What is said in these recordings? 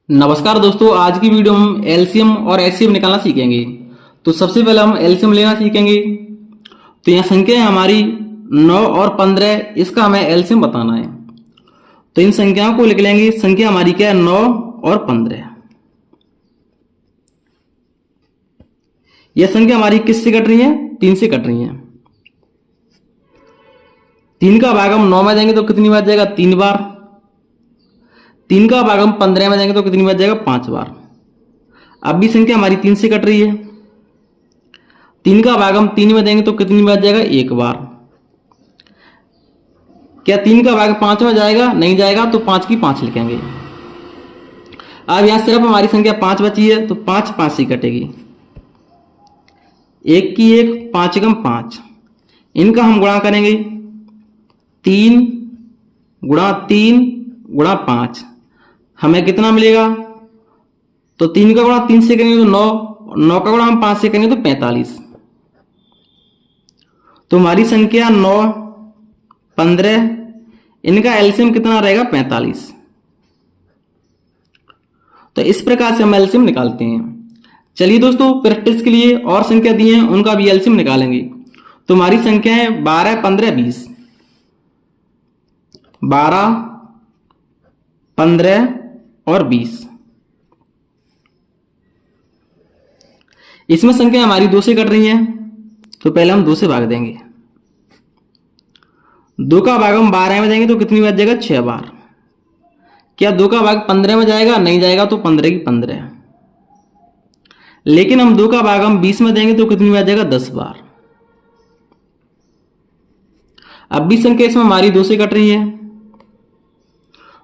नमस्कार दोस्तों, आज की वीडियो हम एलसीएम और एचसीएफ निकालना सीखेंगे। तो सबसे पहले हम एलसीएम लेना सीखेंगे। तो यहाँ संख्या है हमारी 9 और 15, इसका हमें एलसीएम बताना है। तो इन संख्याओं को लिख लेंगे। संख्या हमारी क्या है, 9 और 15। यह संख्या हमारी किससे कट रही है, 3 से कट रही है। 3 का भाग हम 9 में देंगे तो कितनी बार जाएगा, 3 बार। 3 का भाग हम 15 में देंगे तो कितनी बार जाएगा, 5 बार। अब भी संख्या हमारी 3 से कट रही है। 3 का भाग हम 3 में देंगे तो कितनी बार जाएगा, 1 बार। क्या 3 का भाग 5 में जाएगा, नहीं जाएगा, तो 5 की 5 लिखेंगे। अब यहां सिर्फ हमारी संख्या 5 बची है, तो 5 5 से कटेगी। 1 की 1, 5 एकम 5। इनका हम गुणा करेंगे, 3 गुणा 3 गुणा 5। हमें कितना मिलेगा, तो 3 का गुणा 3 से करेंगे तो 9, 9 का गुणा हम 5 से करेंगे तो 45। तो हमारी संख्या 9, 15, इनका एलसीएम कितना रहेगा, 45। तो इस प्रकार से हम एलसीएम निकालते हैं। चलिए दोस्तों, प्रैक्टिस के लिए और संख्या दी हैं उनका भी एलसीएम निकालेंगे। तो हमारी संख्या है 12, 15, 20। 12, 15 और 20। इसमें संख्या हमारी 2 से कट रही है, तो पहले हम 2 से भाग देंगे। 2 का भाग हम 12 में देंगे तो कितनी बार जाएगा, 6 बार। क्या 2 का भाग 15 में जाएगा, नहीं जाएगा, तो 15 की 15। लेकिन हम 2 का भाग हम 20 में देंगे तो कितनी बार जाएगा, 10 बार। अब भी संख्या इसमें हमारी 2 से कट रही है।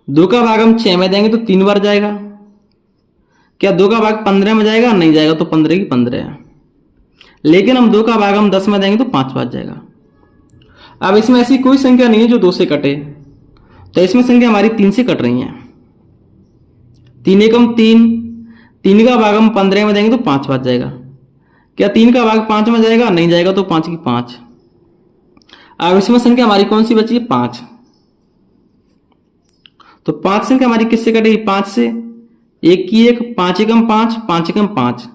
2 का भाग हम 6 में देंगे तो 3 बार जाएगा। क्या 2 का भाग 15 में जाएगा, नहीं जाएगा, तो 15 की 15। लेकिन हम 2 का भाग हम 10 में देंगे तो 5 बार जाएगा। अब इसमें ऐसी कोई संख्या नहीं है जो 2 से कटे, तो इसमें संख्या हमारी 3 से कट रही है। 3 एकम 3, 3 का भाग हम 15 में देंगे तो 5 बार जाएगा। क्या 3 का भाग 5 में जाएगा, नहीं जाएगा, तो 5 की 5। अब इसमें संख्या हमारी कौन सी बची है, 5। तो 5 संख्या हमारी किससे कटेगी, 5 से। 1 की 1, 5 एकम 5, 5 एकम 5।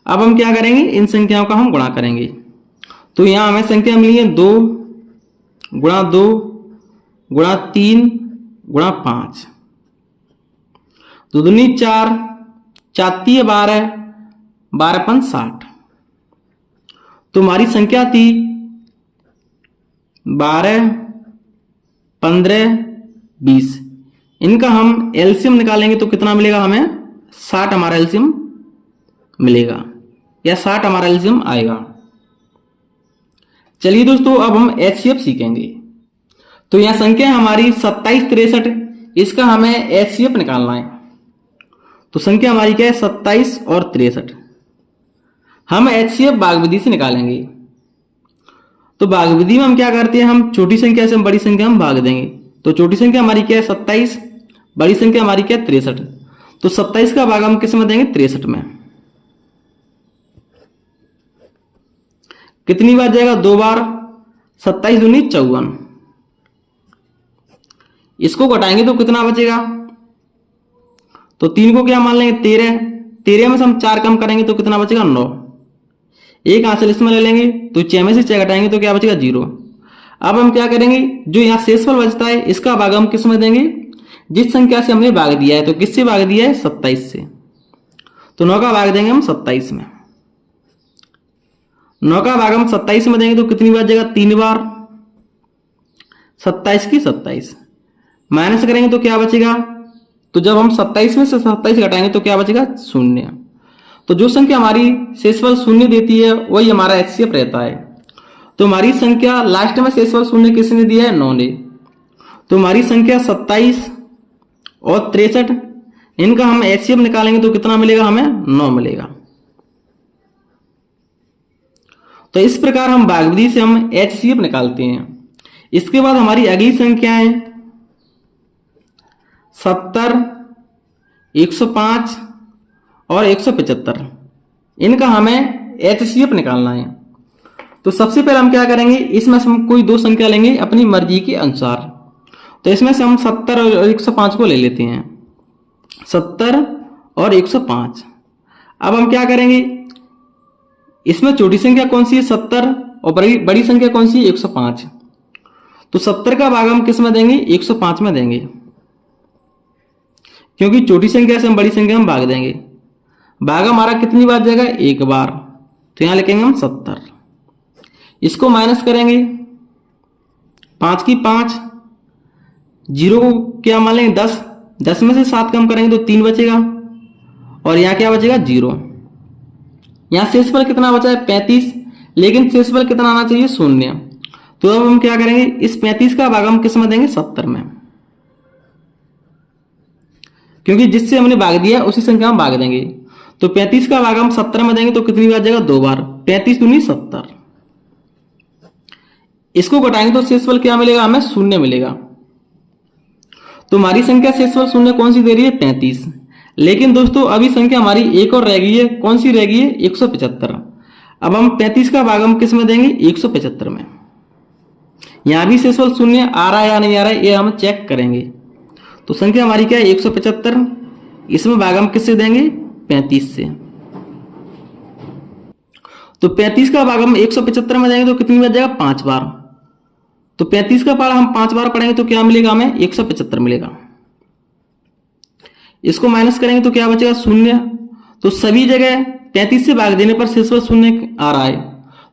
अब हम क्या करेंगे, इन संख्याओं का हम गुणा करेंगे। तो यहां हमें संख्या मिली है 2 गुणा 2 गुणा 3 गुणा 5। 2 दूनी 4, 4 तिये 12, 12 पंच 60। तो हमारी संख्या थी 12, 15, 20। इनका हम एलसीएम निकालेंगे तो कितना मिलेगा हमें, 60 हमारा एलसीएम मिलेगा, या 60 हमारा एलसीएम आएगा। चलिए दोस्तों, अब हम एचसीएफ सीखेंगे। तो यहां संख्या है हमारी 27, 63, इसका हमें एचसीएफ निकालना है। तो संख्या हमारी क्या है, 27 और 63। हम एचसीएफ भाग विधि से निकालेंगे। तो भाग विधि में हम क्या करते हैं, हम छोटी संख्या से हम बड़ी संख्या हम भाग देंगे। तो छोटी संख्या हमारी क्या है, 27, बड़ी संख्या हमारी क्या है, 63। तो 27 का भाग हम किस में देंगे, 63 में। कितनी बार जाएगा, 2 बार। 27 दूनी 54। इसको घटाएंगे तो कितना बचेगा, तो 3 को क्या मान लेंगे, 13। 13 में से हम 4 कम करेंगे तो कितना बचेगा, 9। एक हासिल इसमें ले लेंगे, तो 6 में से 6 घटाएंगे तो क्या बचेगा, 0। अब हम क्या करेंगे, जो यहाँ शेषफल बचता है इसका भाग हम किस में देंगे, जिस संख्या से हमने भाग दिया है। तो किससे भाग दिया है, 27 से। तो 9 का भाग देंगे हम 27 में। 9 का भाग हम 27 में देंगे तो कितनी बार जाएगा, 3 बार। 27 की 27 माइनस करेंगे तो क्या बचेगा, तो जब हम 27 में से 27 घटाएंगे तो क्या बचेगा, 0। तो जो संख्या हमारी शेषफल 0 देती है वही हमारा एचसीएफ रहता है। तो हमारी संख्या लास्ट में शेषफल 0 किसने दिया है, 9 ने। तो हमारी संख्या 27 और 63, इनका हम एचसीएफ निकालेंगे तो कितना मिलेगा हमें, 9 मिलेगा। तो इस प्रकार हम भाग विधि से हम एचसीएफ निकालते हैं। इसके बाद हमारी अगली संख्या है 70, 105 और 175। इनका हमें एचसीएफ निकालना है। तो सबसे पहले हम क्या करेंगे, इसमें से हम कोई 2 संख्या लेंगे अपनी मर्जी के अनुसार। तो इसमें से हम 70 और 105 को ले लेते हैं। 70 और 105। अब हम क्या करेंगे, इसमें छोटी संख्या कौन सी है 70 और बड़ी संख्या कौन सी है 105। तो 70 का भाग हम किस में देंगे 105 में देंगे, क्योंकि छोटी संख्या से हम बड़ी संख्या में भाग देंगे। भाग हमारा कितनी बार जाएगा एक बार, तो यहां लिखेंगे हम 70। इसको माइनस करेंगे 5 की 5, 0 को क्या मान लेंगे 10, 10 में से 7 कम करेंगे तो 3 बचेगा और यहां क्या बचेगा 0। यहां शेषफल कितना बचा है 35, लेकिन शेषफल कितना आना चाहिए 0। तो अब हम क्या करेंगे, इस 35 का भाग हम किस में देंगे 70 में, क्योंकि जिससे हमने भाग दिया उसी संख्या में भाग देंगे। तो 35 का भाग हम 70 में देंगे तो कितनी बार जाएगा 2 बार, 35 दूनी 70। इसको घटाएंगे तो शेषफल क्या मिलेगा हमें 0 मिलेगा। तो हमारी संख्या शेषफल 0 कौन सी दे रही है 33। लेकिन दोस्तों अभी संख्या हमारी एक और रह गई है, कौन सी रह गई है 175। अब हम 35 का भाग हम किस में देंगे 175 में। यहां भी शेषफल 0 आ रहा है या नहीं आ रहा है ये हम चेक करेंगे। तो संख्या हमारी क्या है 175, इसमें भाग हम किससे देंगे 35 से। तो 35 का भाग हम 175 में देंगे तो कितनी बार जाएगा 5 बार। तो 35 का भाग हम 5 बार पढ़ेंगे तो क्या मिलेगा हमें 175 मिलेगा। इसको माइनस करेंगे तो क्या बचेगा 0। तो सभी जगह 33 से भाग देने पर शेषफल 0 आ रहा है।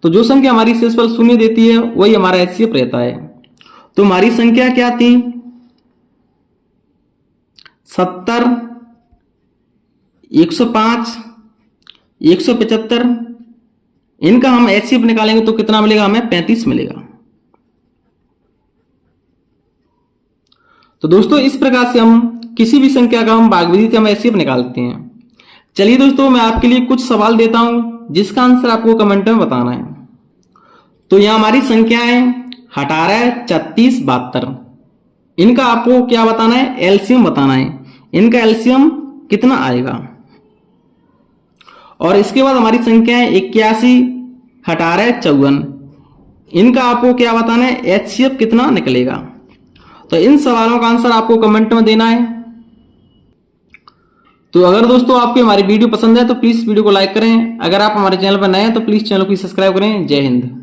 तो जो संख्या हमारी शेषफल 0 देती है वही हमारा एचसीएफ रहता है। तो हमारी संख्या क्या थी 70, 105, 175। इनका हम एचसीएफ निकालेंगे तो कितना मिलेगा हमें 35 मिलेगा। तो दोस्तों इस प्रकार से हम किसी भी संख्या का हम भागविधि से हम एचसीएफ निकालते हैं। चलिए दोस्तों मैं आपके लिए कुछ सवाल देता हूं जिसका आंसर आपको कमेंट में बताना है। तो यहां हमारी संख्याएं 18, 36, 72। इनका आपको क्या बताना है एलसीएम बताना है। इनका एलसीएम कितना आएगा। और इसके बाद हमारी संख्याएं 81, 18, 54। इनका आपको क्या बताना है एचसीएफ कितना निकलेगा। तो इन सवालों का आंसर आपको कमेंट में देना है। तो अगर दोस्तों आपको हमारी वीडियो पसंद है तो प्लीज वीडियो को लाइक करें। अगर आप हमारे चैनल पर नए हैं तो प्लीज चैनल को सब्सक्राइब करें। जय हिंद।